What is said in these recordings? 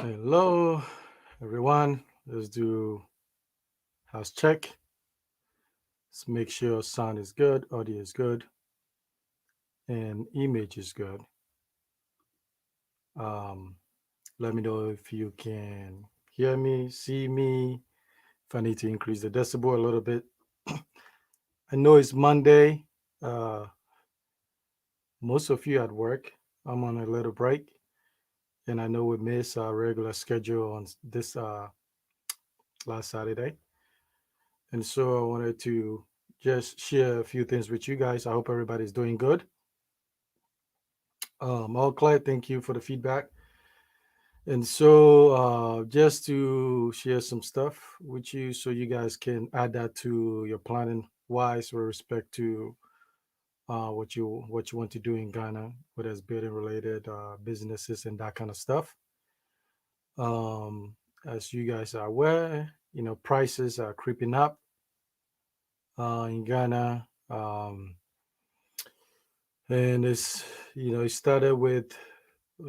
Hello, everyone. Let's do house check. Let's make sure sound is good, audio is good, and image is good. Um, Let me know if you can hear me, see me, if I need to increase the decibel a little bit. I know it's Monday. Uh, most of you at work. I'm on a little break, and I know we missed our regular schedule on this last Saturday. And so I wanted to just share a few things with you guys. I hope everybody's doing good. All clear. Thank you for the feedback. And so, just to share some stuff with you, so you guys can add that to your planning wise with respect to what you want to do in Ghana, whether it's building related businesses and that kind of stuff. Um, as you guys are aware, prices are creeping up in Ghana. And it started with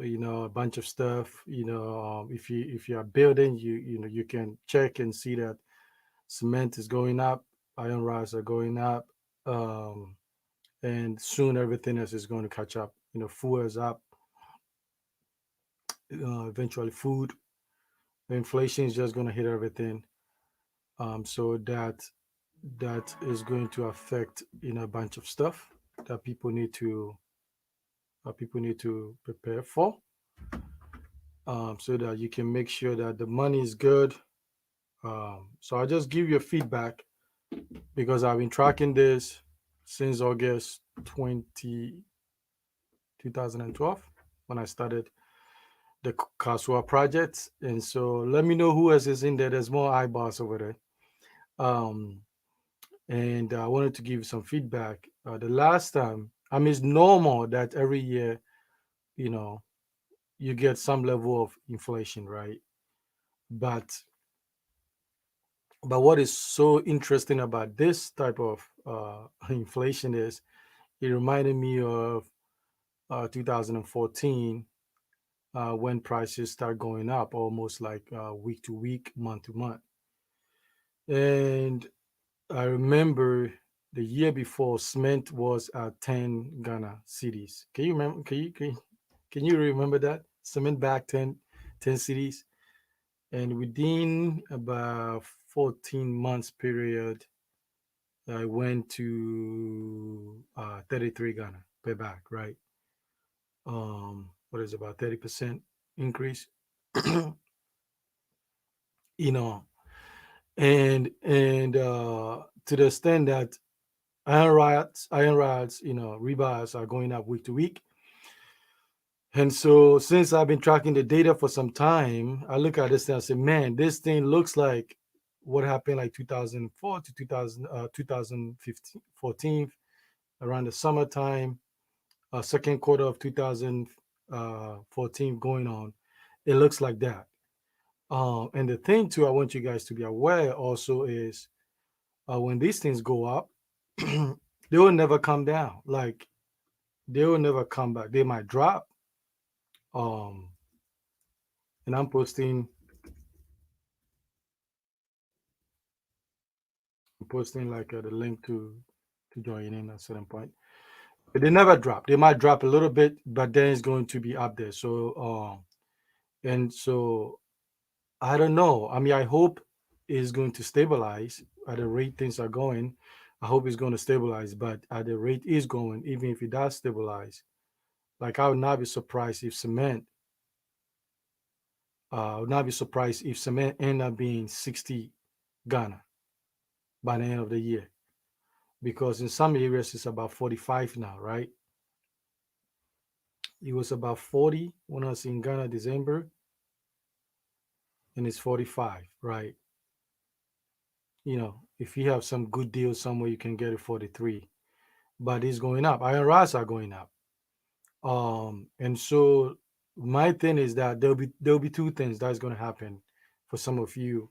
a bunch of stuff. If you are building, you can check and see that cement is going up, iron rods are going up, um, and soon everything else is going to catch up. Food is up, eventually food. The inflation is just going to hit everything. So that is going to affect a bunch of stuff that people need to prepare for, so that you can make sure that the money is good. So I'll just give you a feedback because I've been tracking this since August 2012 when I started the Kasua project. And so let me know who else is in there. There's more eyeballs over there. Um, and I wanted to give you some feedback. The last time, I mean, it's normal that every year, you know, you get some level of inflation, right? But what is so interesting about this type of inflation is it reminded me of 2014, when prices start going up almost like week to week, month to month. And I remember the year before, cement was at 10 Ghana cities. Can you remember? Can you remember that? Cement back 10 cities. And within about 14 months period, I went to 33 Ghana per bag, right? What is about 30% increase? you know, and to the extent that iron rods, rebars are going up week to week. And so since I've been tracking the data for some time, I look at this and I say, man, this thing looks like what happened like 2004 to 2015, 14, around the summertime, second quarter of 2014 going on. It looks like that. And the thing too, I want you guys to be aware also is when these things go up, they will never come down. Like they will never come back. They might drop. Um, and I'm posting like the link to join in at a certain point. But they never drop. They might drop a little bit, but then it's going to be up there. So and so I don't know. I mean, I hope it's going to stabilize at the rate things are going. I hope it's going to stabilize, but at the rate is going, even if it does stabilize, like I would not be surprised if cement. I would not be surprised if cement end up being 60 Ghana by the end of the year, because in some areas it's about 45 now, right? It was about 40 when I was in Ghana December, and it's 45, right? If you have some good deal somewhere, you can get it 43, but it's going up. Iron rods are going up. And so my thing is that there'll be two things that's going to happen for some of you.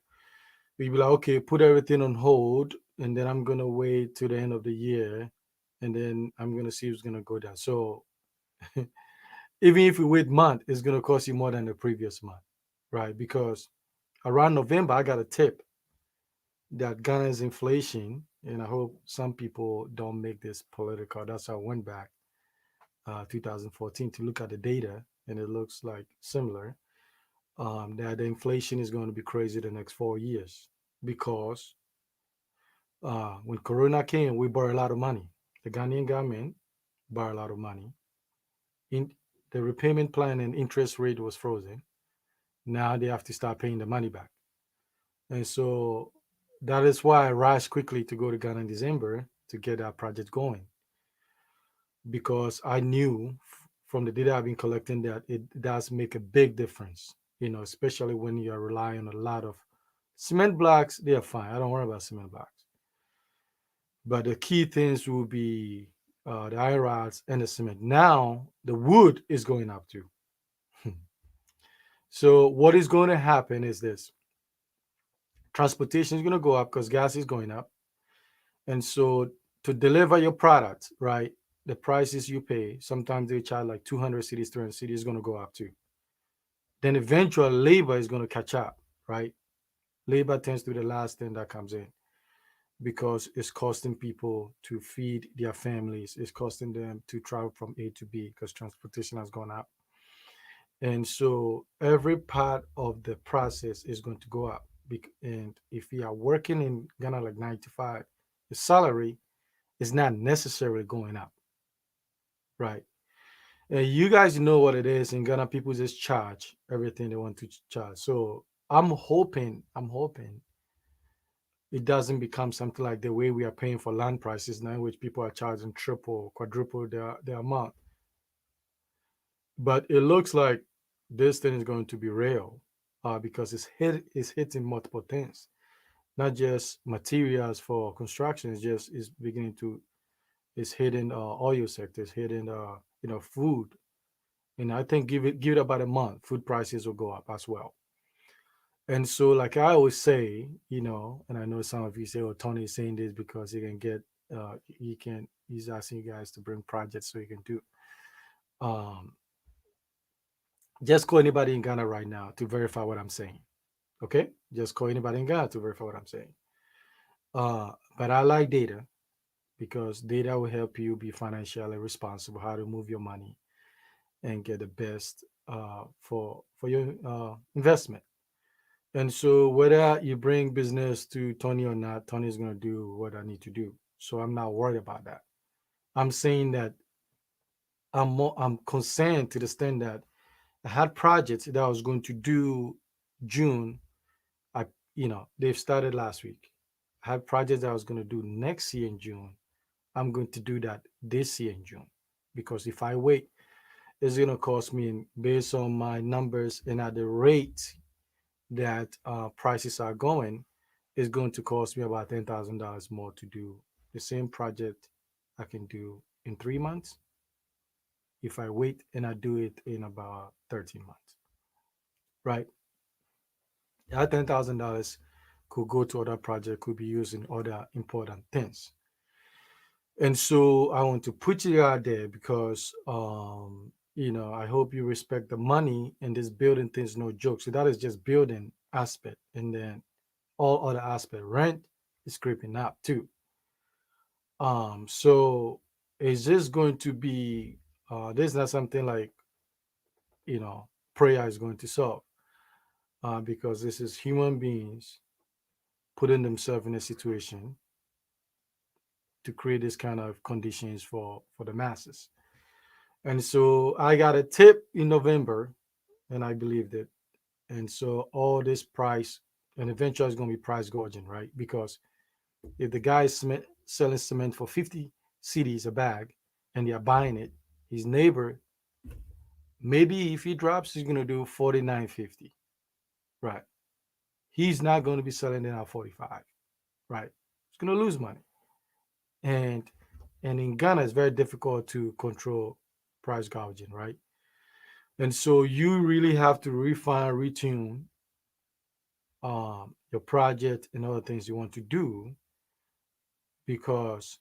You'll be like, okay, put everything on hold, and then I'm going to wait to the end of the year, and then I'm going to see who's going to go down. So even if you wait month, it's going to cost you more than the previous month. right? Because around November, I got a tip that Ghana's inflation, and I hope some people don't make this political. That's why I went back 2014 to look at the data, and it looks like similar. That the inflation is going to be crazy the next 4 years because when Corona came, we borrowed a lot of money. The Ghanaian government borrowed a lot of money. In the repayment plan and interest rate was frozen. Now they have to start paying the money back, and so that is why I rushed quickly to go to Ghana in December to get that project going because I knew from the data I've been collecting that it does make a big difference. Especially when you are relying on a lot of cement blocks. They are fine. I don't worry about cement blocks. But the key things will be the iron rods and the cement. Now the wood is going up too. So what is going to happen is this: transportation is going to go up because gas is going up, and so to deliver your product, right, the prices you pay, sometimes they charge like 200 cities, 300 cities, is going to go up too. Then eventually labor is going to catch up, right? Labor tends to be the last thing that comes in because it's costing people to feed their families. It's costing them to travel from A to B because transportation has gone up. And so every part of the process is going to go up. And if you are working in Ghana like 95, the salary is not necessarily going up, right? And you guys know what it is in Ghana. People just charge everything they want to charge. So I'm hoping it doesn't become something like the way we are paying for land prices now, in which people are charging triple, quadruple their amount. But it looks like this thing is going to be real because it's hitting multiple things, not just materials for construction. It's beginning to it's hitting oil sector, it's hitting food. And I think give it about a month, food prices will go up as well. And so, like I always say, and I know some of you say, "Oh, Tony is saying this because he can get, he's asking you guys to bring projects so he can do." Um, just call anybody in Ghana right now to verify what I'm saying. Okay, just call anybody in Ghana to verify what I'm saying. But I like data because data will help you be financially responsible, how to move your money and get the best for your investment. And so whether you bring business to Tony or not, Tony is going to do what I need to do. So I'm not worried about that. I'm saying that I'm concerned to the extent that I had projects that I was going to do June. They've started last week. I had projects that I was going to do next year in June. I'm going to do that this year in June because if I wait, it's going to cost me, based on my numbers and at the rate that prices are going, is going to cost me about $10,000 more to do the same project I can do in 3 months if I wait and I do it in about 13 months, right? That $10,000 could go to other project, could be used in other important things. And so I want to put it out there because I hope you respect the money and this building thing is no joke. So that is just building aspect. And then all other aspect, rent is creeping up too. So is this going to be this is not something like prayer is going to solve because this is human beings putting themselves in a situation to create this kind of conditions for the masses. And so I got a tip in November and I believed it. And so all this price and eventually it's going to be price gouging, right? Because if the guy is selling cement for 50 cedis a bag and they're buying it, his neighbor, maybe if he drops, he's going to do 49.50, right? He's not going to be selling it at 45, right? He's going to lose money. And in Ghana, it's very difficult to control price gouging, right? And so you really have to refine, retune your project and other things you want to do because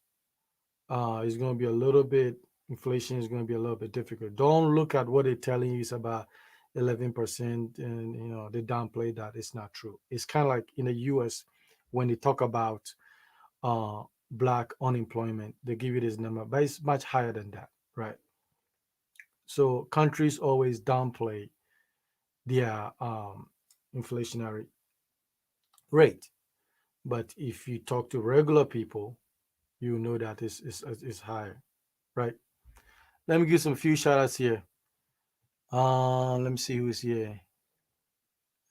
it's going to be a little bit inflation is going to be a little bit difficult. Don't look at what they're telling you is about 11%, and they downplay that. It's not true. It's kind of like in the US when they talk about uh, black unemployment, they give you this number, but it's much higher than that, right? So countries always downplay their inflationary rate, but if you talk to regular people, you know that it's higher, right? Let me give some few shout outs here. Let me see who's here.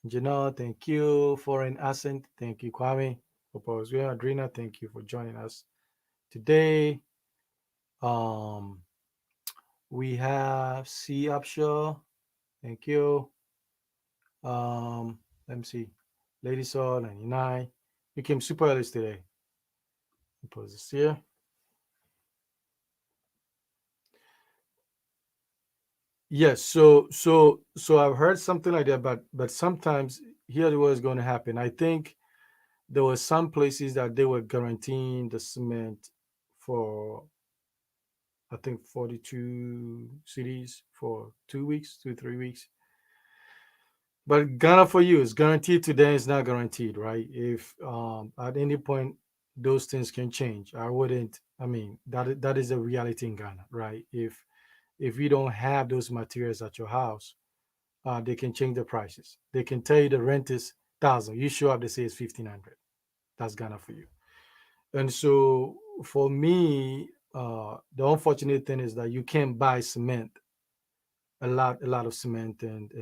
Janelle, thank you. Foreign Accent, thank you. Kwame, hope all is well. Adrina, thank you for joining us today. Um, we have C Upshaw, thank you. Let me see. Lady Saw 99. You came super early today. Put this here. Yes, so I've heard something like that, but sometimes here's what is going to happen. I think there were some places that they were guaranteeing the cement for, I think, 42 cities for 2 weeks, 2 3 weeks. But Ghana for you is guaranteed today. It's not guaranteed, right? If at any point those things can change, I wouldn't. I mean, that is a reality in Ghana, right? If you don't have those materials at your house, they can change the prices. They can tell you the rent is 1,000. You show up, they say it's 1,500. That's Ghana for you. And so for me, the unfortunate thing is that you can't buy cement, a lot of cement, and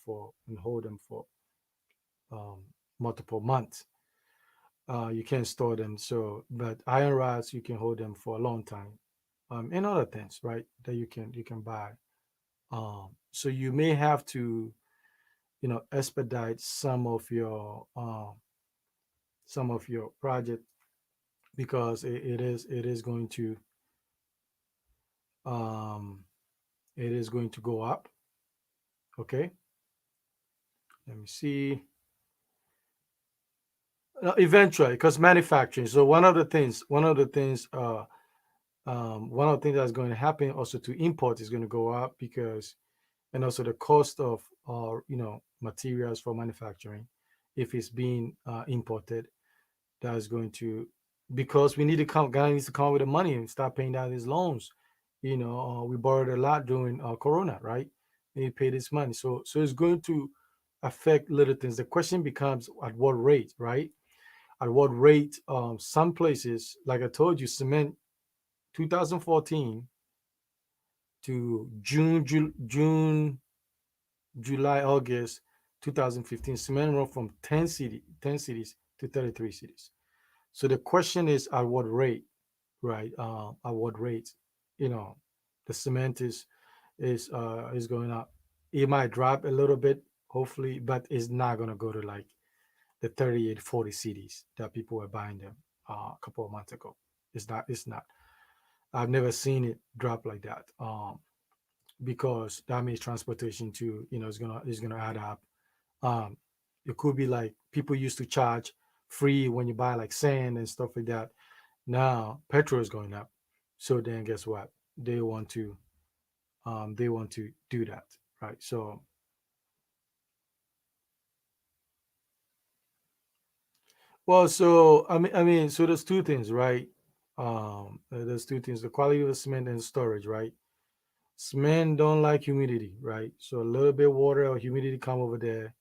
for and hold them for um, multiple months. You can't store them. So, but iron rods you can hold them for a long time, and other things, right? That you can buy. So you may have to expedite some of your project, because it is going to um, go up. Okay, let me see. Eventually, because manufacturing. So one of the things that's going to happen also to import is going to go up, because, and also the cost of materials for manufacturing, if it's being imported, that is going to, because we need to come. Ghana needs to come up with the money and start paying down these loans. We borrowed a lot during Corona, right? We need to pay this money, so it's going to affect little things. The question becomes at what rate, right? At what rate? Some places, like I told you, cement 2014 to July, August 2015, cement rose from 10 cities to 33 cities. So the question is at what rate, right? At what rate, you know, the cement is going up. It might drop a little bit, hopefully, but it's not gonna go to like the 38, 40 cities that people were buying them a couple of months ago. It's not. It's not. I've never seen it drop like that. Because that means transportation too. Is gonna add up. Um, it could be like people used to charge free when you buy like sand and stuff like that. Now petrol is going up. So then guess what? They want to do that, right? So, well, so I mean, so there's two things, right? There's two things: the quality of the cement and storage, right? Cement don't like humidity, right? So a little bit of water or humidity come over there,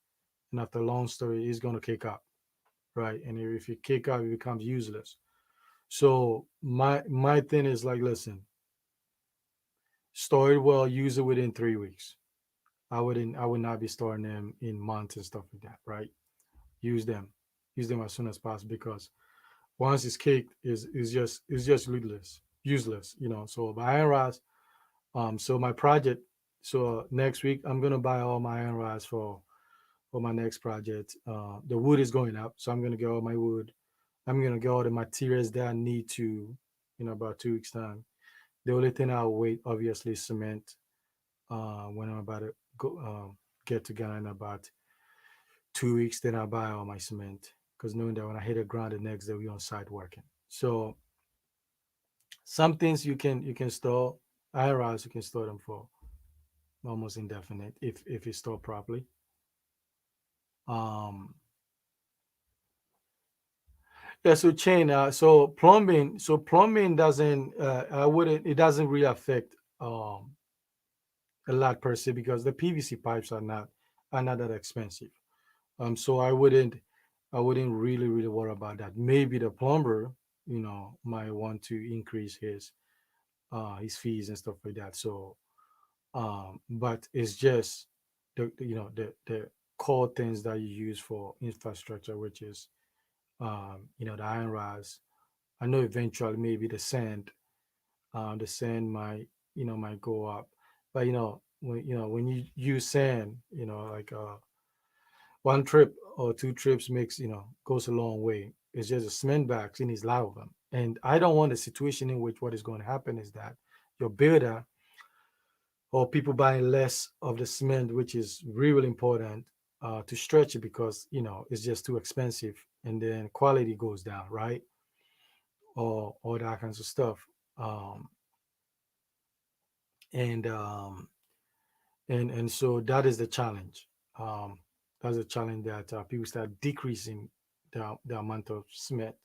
and after a long story, it's gonna kick up, right? And if it kick up, it becomes useless. So my thing is like, listen, store it well, use it within 3 weeks. I would not be storing them in months and stuff like that, right? Use them, use them as soon as possible, because once it's caked, is just useless. So my iron rods, so my project, so next week I'm gonna buy all my iron rods for my next project. The wood is going up, so I'm gonna get all my wood. I'm gonna get all the materials that I need to, about 2 weeks time. The only thing I'll wait, obviously, is cement. When I'm about to go get to Ghana in about 2 weeks, then I'll buy all my cement, because knowing that when I hit the ground the next day, we on site working. So some things you can store, iron rods you can store them for almost indefinite if it's stored properly. Um, yeah, so chain, so plumbing doesn't, I wouldn't, it doesn't really affect um a lot per se because the PVC pipes are not that expensive. So I wouldn't really worry about that. Maybe the plumber, might want to increase his fees and stuff like that. So, but it's just the core things that you use for infrastructure, which is the iron rods. I know eventually maybe the sand might go up, but when you use sand, like one trip or two trips goes a long way. It's just a cement bags in his lot of them, and I don't want a situation in which what is going to happen is that your builder or people buying less of the cement, which is really important, to stretch it because it's just too expensive, and then quality goes down, right? Or all that kinds of stuff. Um, and so that is the challenge. Um, that's a challenge that people start decreasing the amount of cement,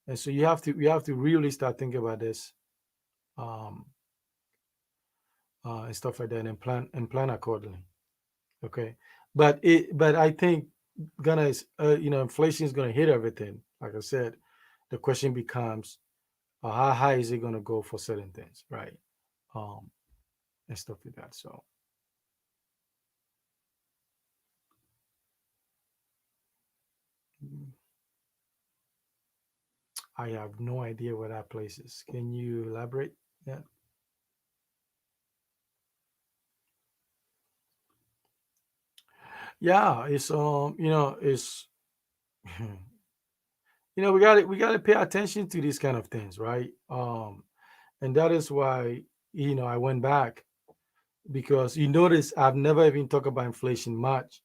and so you have to really start thinking about this, um, and stuff like that, and plan accordingly. Okay, but I think gonna is inflation is gonna hit everything. Like I said, the question becomes, how high is it gonna go for certain things, right? Um, and stuff like that. So mm, I have no idea where that place is. Can you elaborate? Yeah. Yeah, it's we got to pay attention to these kind of things, right? And that is why I went back because you notice I've never even talked about inflation much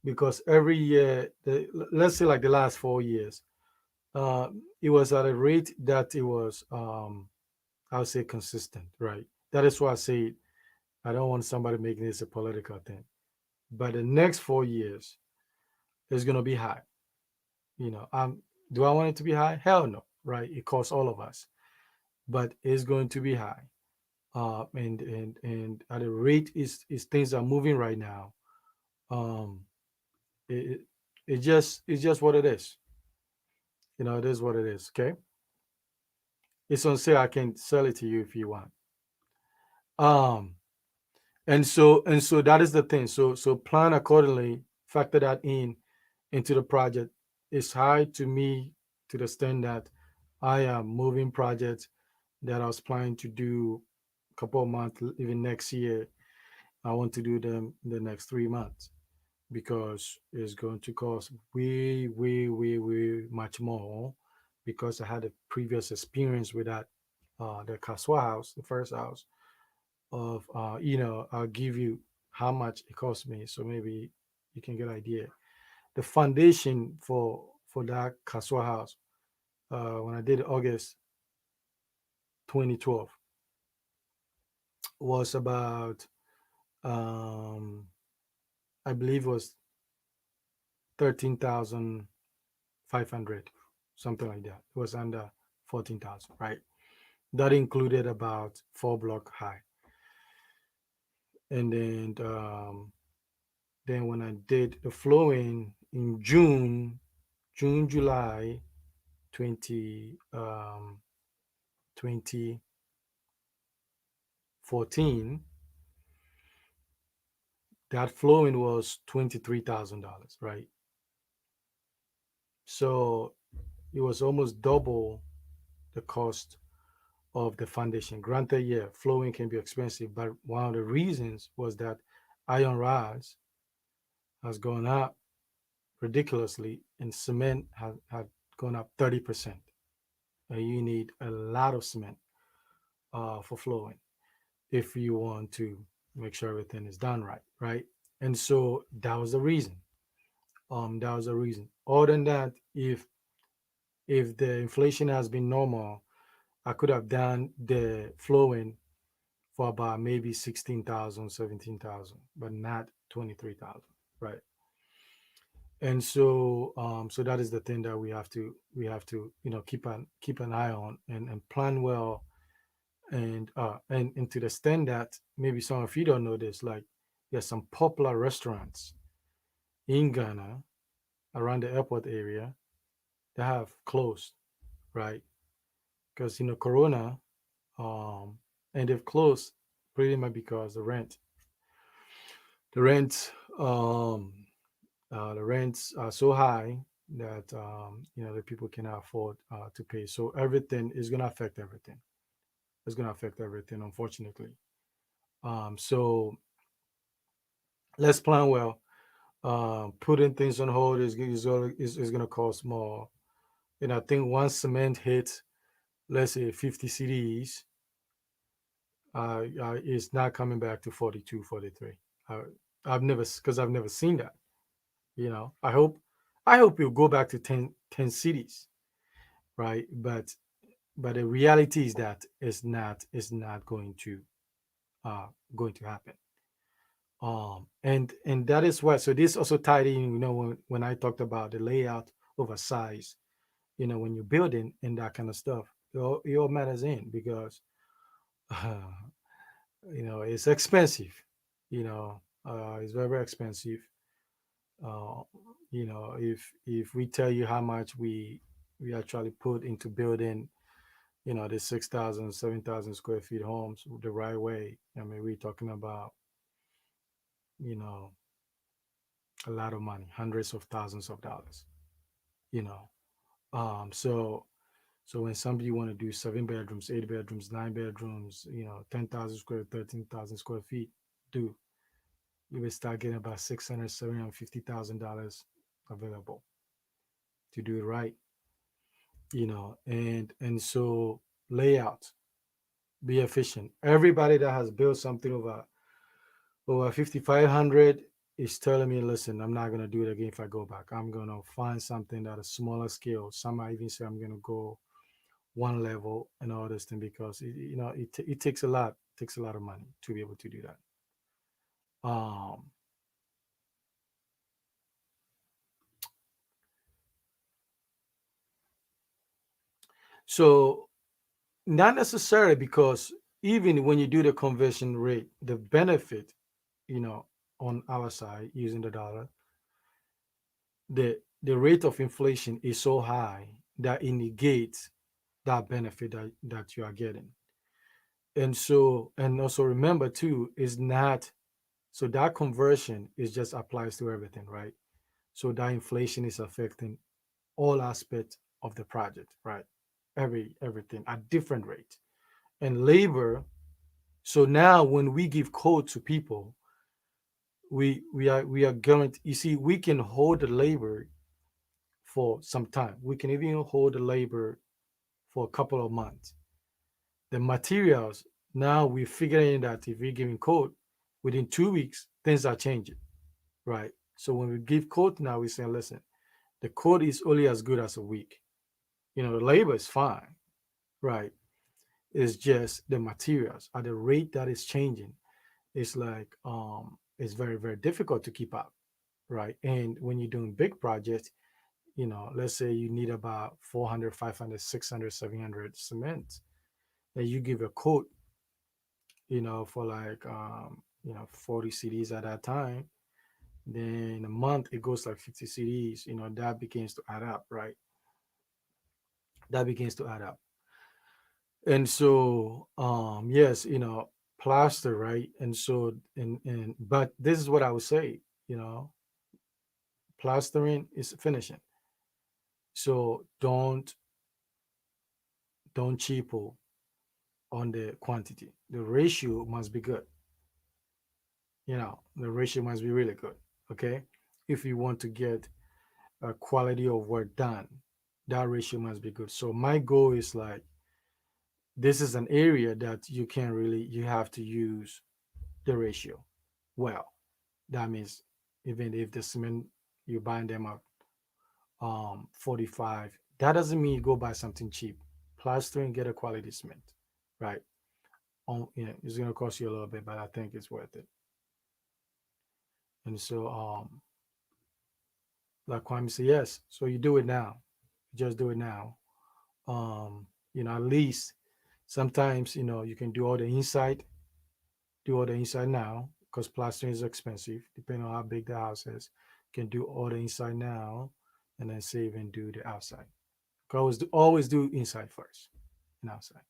because every year, let's say like the last 4 years, uh, it was at a rate that it was, I would say, consistent, right? That is why I say I don't want somebody making this a political thing. But the next 4 years is going to be high. Do I want it to be high? Hell no, right? It costs all of us, but it's going to be high. And at the rate is things are moving right now. Um, it, it's just what it is. It is what it is. Okay, it's on sale. I can sell it to you if you want. Um, and so that is the thing. So plan accordingly. Factor that into the project. It's high to me to the extent that I am moving projects that I was planning to do a couple of months, even next year. I want to do them in the next 3 months because it's going to cost way, way, way, way much more because I had a previous experience with that, the Kaswa house, the first house of, I'll give you how much it cost me. So maybe you can get an idea. The foundation for that Kaswa house, when I did August 2012, was about, um, I believe it was 13,500, something like that. It was under 14,000, right? That included about 4 block high. And then when I did the flooring in June, July 2014, that flooring was $23,000, right? So it was almost double the cost of the foundation. Granted, yeah, flooring can be expensive, but one of the reasons was that iron rods has gone up ridiculously and cement had gone up 30%. And you need a lot of cement for flooring if you want to make sure everything is done right, right? And so that was the reason. That was the reason. Other than that, if the inflation has been normal, I could have done the flooring for about maybe 16,000, 17,000, but not 23,000, right? And so so that is the thing that we have to keep an eye on, and plan well. And to the extent that maybe some of you don't know this, like there's some popular restaurants in Ghana around the airport area that have closed, right? Because Corona, um and they've closed pretty much because the rent um the rents are so high that the people cannot afford to pay. So everything is going to affect everything. It's going to affect everything, unfortunately. So let's plan well. Putting things on hold is going to cost more. And I think once cement hits, let's say 50 CDs, it's not coming back to 42, 43. Uh, I've never seen that. I hope you'll go back to 10 cities, right? But the reality is that it's not going to happen. And that is why. So this also tied in, when I talked about the layout over size, when you're building and that kind of stuff, it all matters in, because uh, it's expensive. It's very, very expensive. Uh, if we tell you how much we actually put into building, the 6,000, 7,000 square feet homes the right way, I mean, we're talking about, you know, a lot of money, hundreds of thousands of dollars, you know. So when somebody want to do 7 bedrooms, 8 bedrooms, 9 bedrooms, 10,000 square, 13,000 square feet, do you will start getting about 600, $750,000 available to do it right, and so layout, be efficient. Everybody that has built something over 5,500 is telling me, listen, I'm not gonna do it again. If I go back, I'm gonna find something that is smaller scale. Some might even say I'm gonna go one level and all this thing, because it takes a lot of money to be able to do that. Um, so not necessarily, because even when you do the conversion rate, the benefit, you know, on our side using the dollar, the rate of inflation is so high that it negates that benefit that you are getting. And also remember too, is not, so that conversion is just applies to everything, right? So that inflation is affecting all aspects of the project, right? Everything at different rate. And labor, so now when we give code to people, we are going to, you see, we can hold the labor for some time. We can even hold the labor for a couple of months. The materials, now we're figuring that if we're giving code within 2 weeks, things are changing, right? So when we give code now, we're saying, listen, the code is only as good as a week. The labor is fine, right? It's just the materials at the rate that is changing. It's like it's very, very difficult to keep up, right? And when you're doing big projects, let's say you need about 400, 500, 600, 700 cement, and you give a quote, for like 40 CDs at that time, then in a month it goes like 50 CDs, that begins to add up, right? That begins to add up. And so yes, plaster, right? And so and but this is what I would say, plastering is finishing. So don't cheapo on the quantity. The ratio must be good. The ratio must be really good. Okay. If you want to get a quality of work done, that ratio must be good. So my goal is like, this is an area that you have to use the ratio well. That means even if the cement you buying them at 45, that doesn't mean you go buy something cheap. Plastering, get a quality cement, right? it's gonna cost you a little bit, but I think it's worth it. And so, like Kwame said, yes. So you do it now. Just do it now. Um, at least sometimes you can do all the inside now because plastering is expensive, depending on how big the house is. You can do all the inside now, and then save and do the outside. Always do inside first and outside.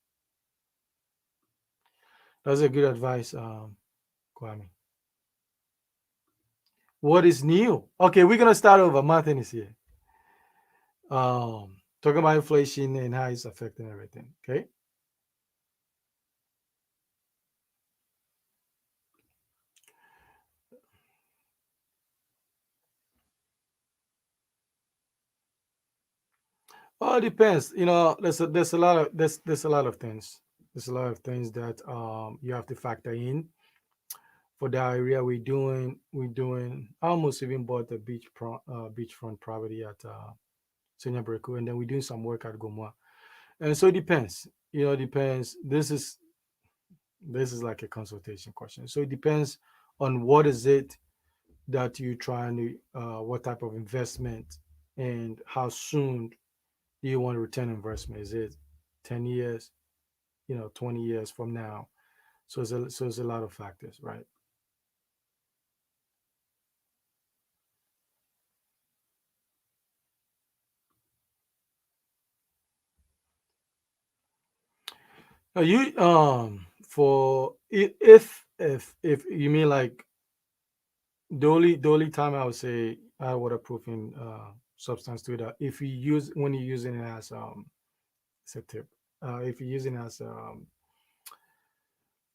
That's a good advice, Kwame. What is new? Okay, we're gonna start over. Martin is here. Talking about inflation and how it's affecting everything. Okay. Well, it depends. There's a lot of things. There's a lot of things that you have to factor in for the area we're doing. I almost even bought the beachfront property at Senya Breku, and then we're doing some work at Gomwa. And so it depends. It depends. This is like a consultation question. So it depends on what is it that you're trying to, what type of investment, and how soon do you want to return investment? Is it 10 years, 20 years from now? So it's a lot of factors, right? Now you for if you mean like the only time I would say I waterproofing substance to that, if you use when you're using it as it's a tip. If you're using it as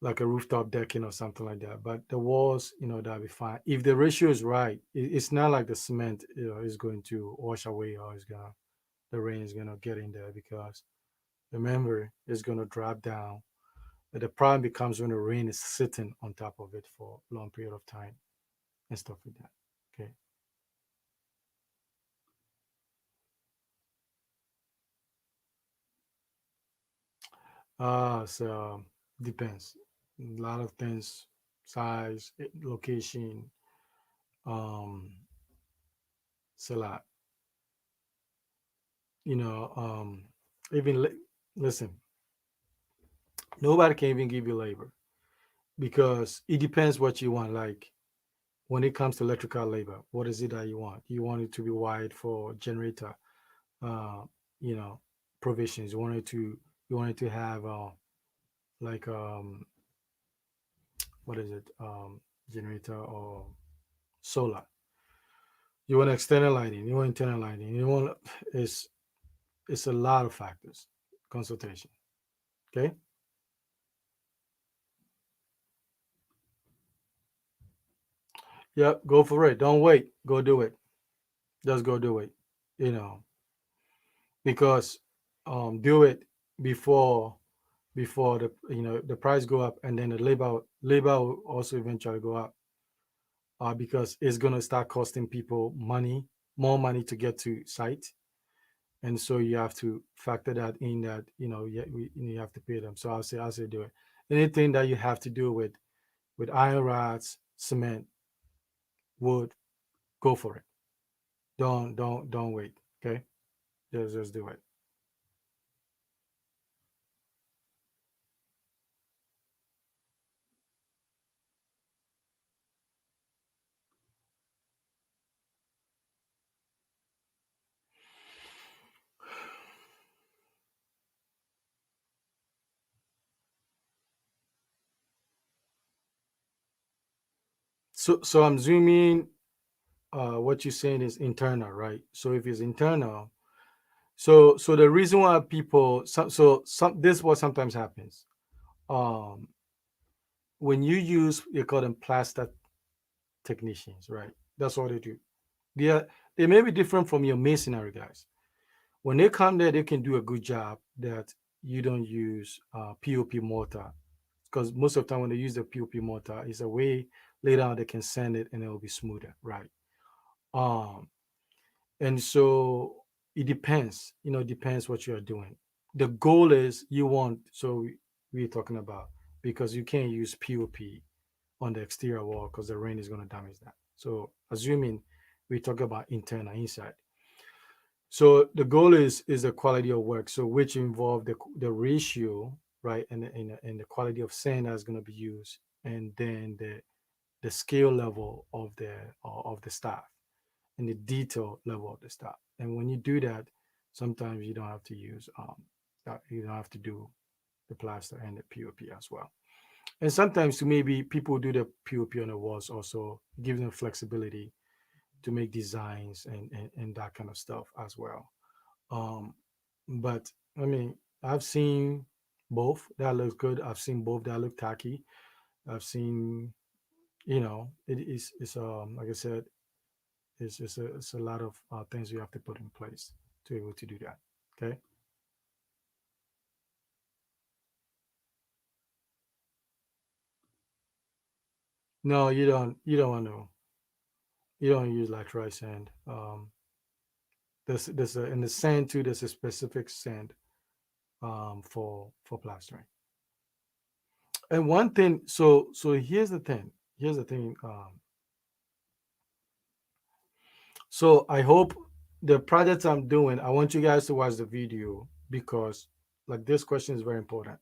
like a rooftop decking or something like that, but the walls, that'll be fine. If the ratio is right, it's not like the cement, is going to wash away, or the rain is gonna get in there, because remember it's gonna drop down. But the problem becomes when the rain is sitting on top of it for a long period of time and stuff like that. Okay. So depends. A lot of things, size, location, um, it's a lot. You know, even listen, nobody can even give you labor, because it depends what you want. Like when it comes to electrical labor, what is it that you want? You want it to be wired for generator, uh, you know, provisions. You want it to have like what is it? Generator or solar. You want external lighting. You want internal lighting. You want it's a lot of factors. Consultation. Okay. Yep. Go for it. Don't wait. Go do it. Just go do it. You know, because do it before the price go up, and then the labor will also eventually go up, because it's gonna start costing people more money to get to site, and so you have to factor that in, that you have to pay them. So I'll say do it. Anything that you have to do with iron rods, cement, wood, go for it. Don't wait. Okay, just do it. So I'm zooming. What you're saying is internal, right? So if it's internal, so the reason why people some this is what sometimes happens. Um, when you use, you call them plaster technicians, right? That's what they do. They may be different from your masonry guys. When they come there, they can do a good job that you don't use POP mortar, because most of the time when they use the POP mortar, it's a way later on they can sand it and it will be smoother, right? Um, and so it depends, it depends what you are doing. The goal is you want, so we're talking about because you can't use POP on the exterior wall because the rain is going to damage that. So assuming we talk about internal inside. So the goal is the quality of work. So which involve the ratio, right, and the quality of sand that's going to be used, and then the skill level of the staff and the detail level of the staff. And when you do that, sometimes you don't have to use you don't have to do the plaster and the POP as well. And sometimes to maybe people do the POP on the walls also, give them flexibility to make designs and that kind of stuff as well. Um, but I mean, I've seen both that looks good. I've seen both that look tacky. I've seen, it is it's like I said, it's a lot of things you have to put in place to be able to do that. Okay. No, you don't. You don't want to. You don't use laterite sand. There's in the sand too. There's a specific sand for plastering. And one thing. So here's the thing. Here's the thing. So I hope the projects I'm doing. I want you guys to watch the video because like this question is very important.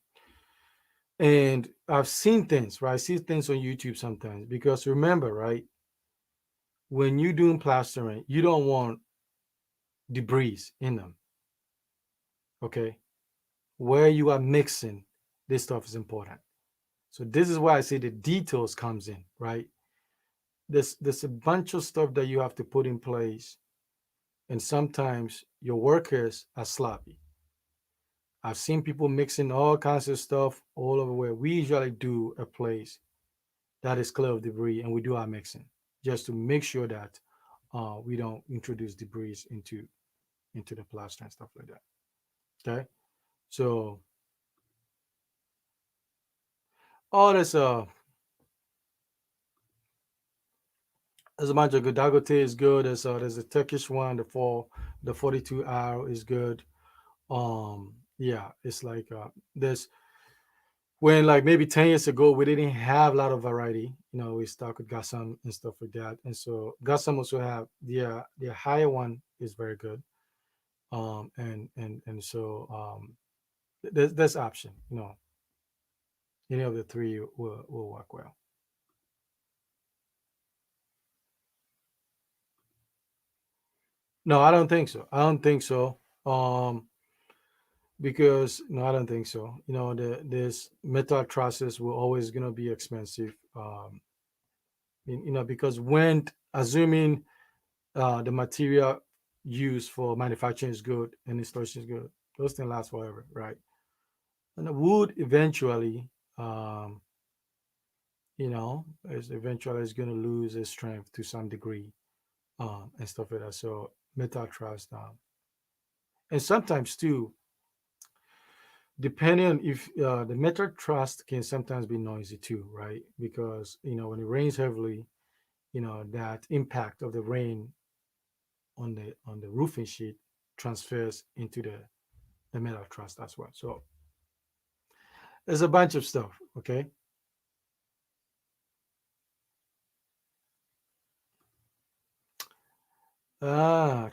And I've seen things, right? I see things on YouTube sometimes because remember, right? When you're doing plastering, you don't want debris in them. Okay. Where you are mixing, this stuff is important. So this is why I say the details comes in, right? There's a bunch of stuff that you have to put in place, and sometimes your workers are sloppy. I've seen people mixing all kinds of stuff all over where we usually do a place that is clear of debris, and we do our mixing just to make sure that we don't introduce debris into the plaster and stuff like that. Okay, so oh, there's a bunch of good. Dagote is good. There's a Turkish one. The 42R is good. Yeah, it's like there's when like maybe 10 years ago we didn't have a lot of variety. We stuck with Gassam and stuff like that. And so Gassam also have the higher one is very good. And so there's option. Any of the three will work well. No, I don't think so. I don't think so. Because no, I don't think so. This metal trusses will always gonna be expensive. Because when assuming the material used for manufacturing is good and installation is good, those things last forever, right? And the wood eventually, is eventually is gonna lose its strength to some degree, and stuff like that. So metal trust, and sometimes too, depending on if the metal trust can sometimes be noisy too, right? Because when it rains heavily, that impact of the rain on the roofing sheet transfers into the metal trust as well. So there's a bunch of stuff. Okay.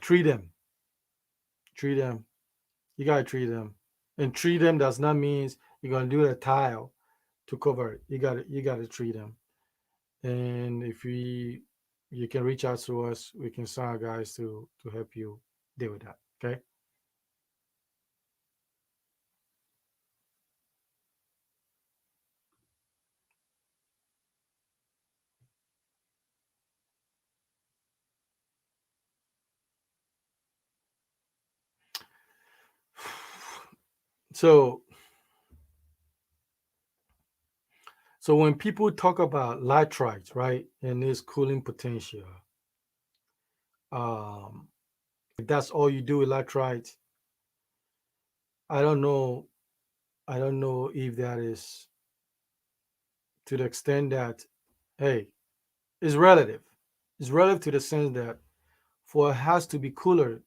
Treat them. Treat them. You gotta treat them. And treat them does not mean you're gonna do a tile to cover it. You gotta treat them. And if you can reach out to us, we can send our guys to help you deal with that. Okay. So so when people talk about laterites, right, and this cooling potential, um, if that's all you do with laterites, I don't know. I don't know if that is to the extent that, hey, it's relative. It's relative to the sense that for a house to be cooler,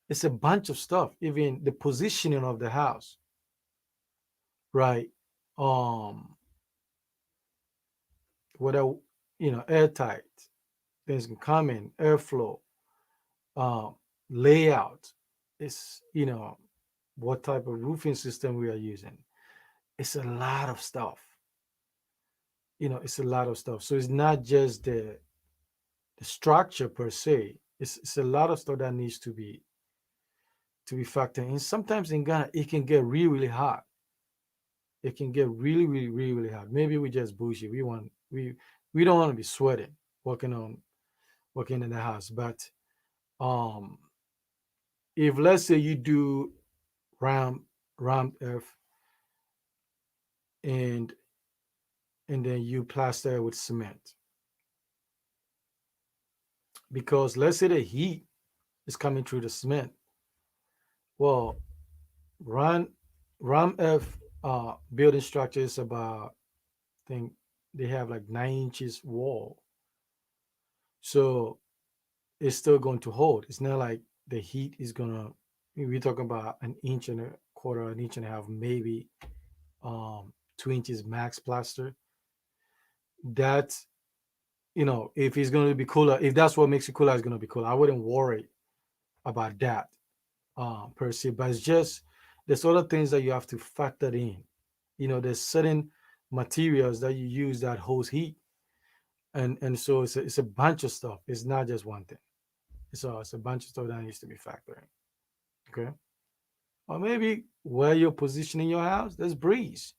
it's a bunch of stuff. Even the positioning of the house, right? whether airtight, things can come in, airflow, um, layout, it's what type of roofing system we are using. It's a lot of stuff. It's a lot of stuff. So it's not just the structure per se. It's a lot of stuff that needs to be factored in. Sometimes in Ghana it can get really, really hot. It can get really, really, really, really hot. Maybe we just bougie. We don't want to be sweating working in the house. But um if let's say you do ram rammed earth, and then you plaster it with cement, because let's say the heat is coming through the cement. Well, ram ram earth building structure is about, I think they have like 9 inches wall, so it's still going to hold. It's not like the heat is gonna. We're talking about an inch and a quarter, an inch and a half, maybe 2 inches max plaster. That if it's going to be cooler, if that's what makes it cooler, it's going to be cooler. I wouldn't worry about that per se, but it's just there's other things that you have to factor in. There's certain materials that you use that holds heat, and so it's a bunch of stuff. It's not just one thing. It's a bunch of stuff that needs to be factored in. Okay, or maybe where you're positioning your house, there's breeze,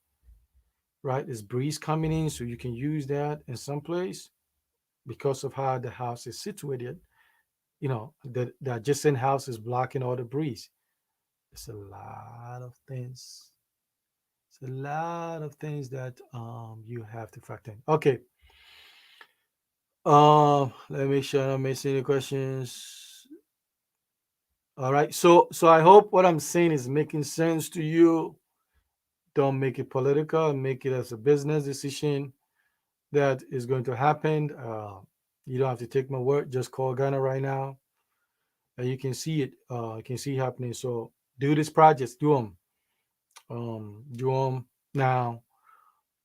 right? There's breeze coming in, so you can use that in some place because of how the house is situated. The adjacent house is blocking all the breeze. It's a lot of things. It's a lot of things that you have to factor in. Okay. Let me make sure I'm not missing any questions. All right. So I hope what I'm saying is making sense to you. Don't make it political. Make it as a business decision that is going to happen. You don't have to take my word. Just call Ghana right now, and you can see it. You can see it happening. So do these projects. Do them now.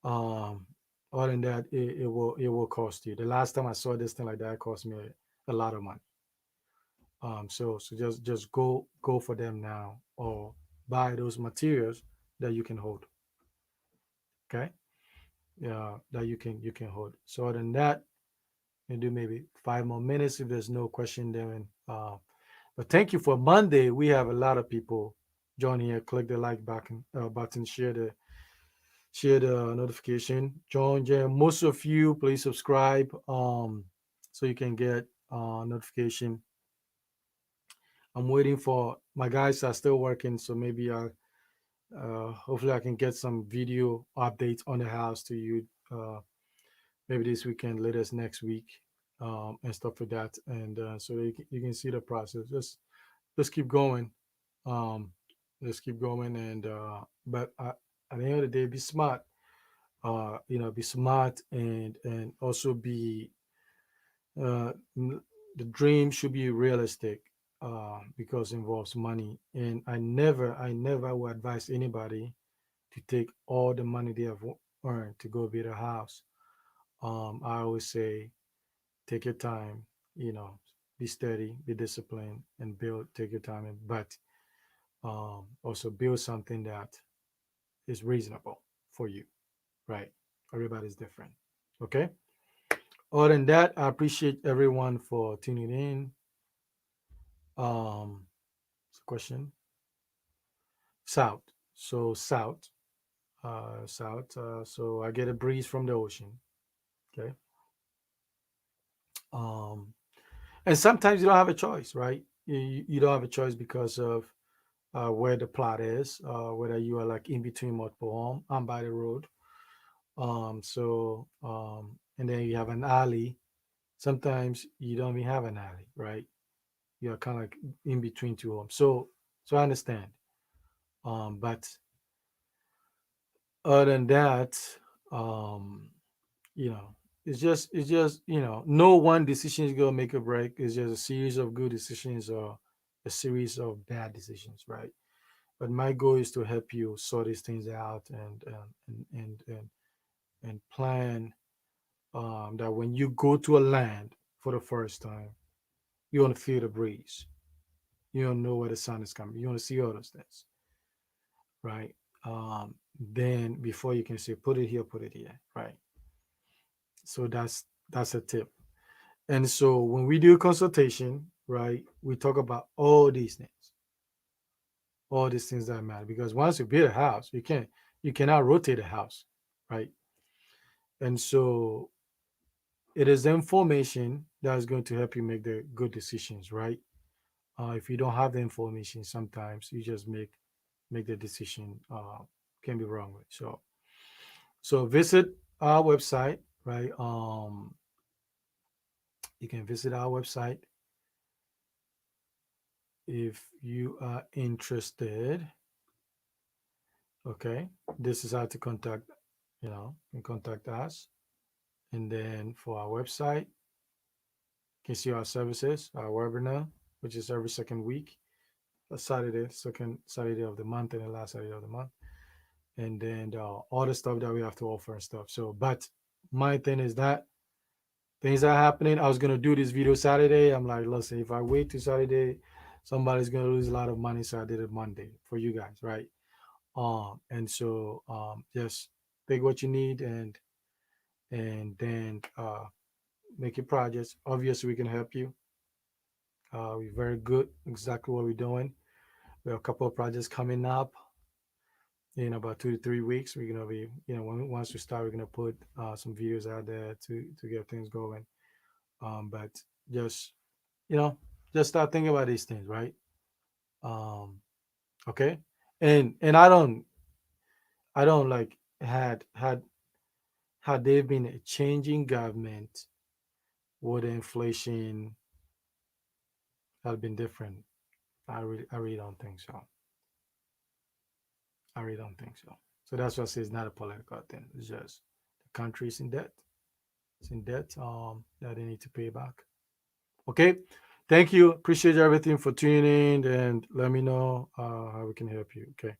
Um, Other than that, it will cost you. The last time I saw this thing like that, it cost me a lot of money. So just go for them now, or buy those materials that you can hold. Okay, yeah, that you can hold. So other than that, you do maybe 5 more minutes if there's no question there. And but thank you for Monday. We have a lot of people join here. Click the like button, share the notification. Join Jam. Most of you, please subscribe so you can get notification. I'm waiting for my guys are still working, so maybe hopefully I can get some video updates on the house to you. Maybe this weekend, latest next week, and stuff like that. And so you can see the process. Just keep going. Um, just keep going. And but at the end of the day, be smart. Be smart, and also be uh, the dream should be realistic, because it involves money. And I never would advise anybody to take all the money they have earned to go build a house. I always say, take your time, be steady, be disciplined, and build. Take your time, but also build something that is reasonable for you, right? Everybody's different. Okay. Other than that, I appreciate everyone for tuning in. It's a question. South. So south. South. So I get a breeze from the ocean. Okay. Um, and sometimes you don't have a choice, right? You don't have a choice because of where the plot is, whether you are like in between multiple home. I'm by the road. And then you have an alley. Sometimes you don't even have an alley, right? You're kind of like in between two homes. So I understand. But other than that, um, you know, it's just no one decision is gonna make a break. It's just a series of good decisions or a series of bad decisions, right? But my goal is to help you sort these things out and plan that when you go to a land for the first time, you want to feel the breeze. You don't know where the sun is coming. You want to see all those things, right? Then before you can say put it here, right? So that's a tip. And so when we do consultation, right, we talk about all these things that matter. Because once you build a house, you cannot rotate a house, right? And so it is the information that is going to help you make the good decisions, right? If you don't have the information, sometimes you just make the decision can be wrong with. So visit our website, right? You can visit our website if you are interested. Okay, this is how to contact, and contact us. And then for our website, you can see our services, our webinar, which is every second week, a Saturday, second Saturday of the month, and the last Saturday of the month. And then all the stuff that we have to offer and stuff. So, but my thing is that things are happening. I was gonna do this video Saturday. I'm like, listen, if I wait to Saturday, somebody's gonna lose a lot of money. So I did it Monday for you guys, right? And so just pick what you need and then make your projects. Obviously, we can help you. We're very good, exactly what we're doing. We have a couple of projects coming up in about 2 to 3 weeks. We're gonna be, once we start, we're gonna put some videos out there to get things going. But just, you know, just start thinking about these things, right? Um, okay. And I don't like had there been a changing government, would inflation have been different? I really don't think so. I really don't think so. So that's why I say it's not a political thing. It's just the country's in debt. It's in debt that they need to pay back. Okay. Thank you. Appreciate everything for tuning in and let me know how we can help you. Okay.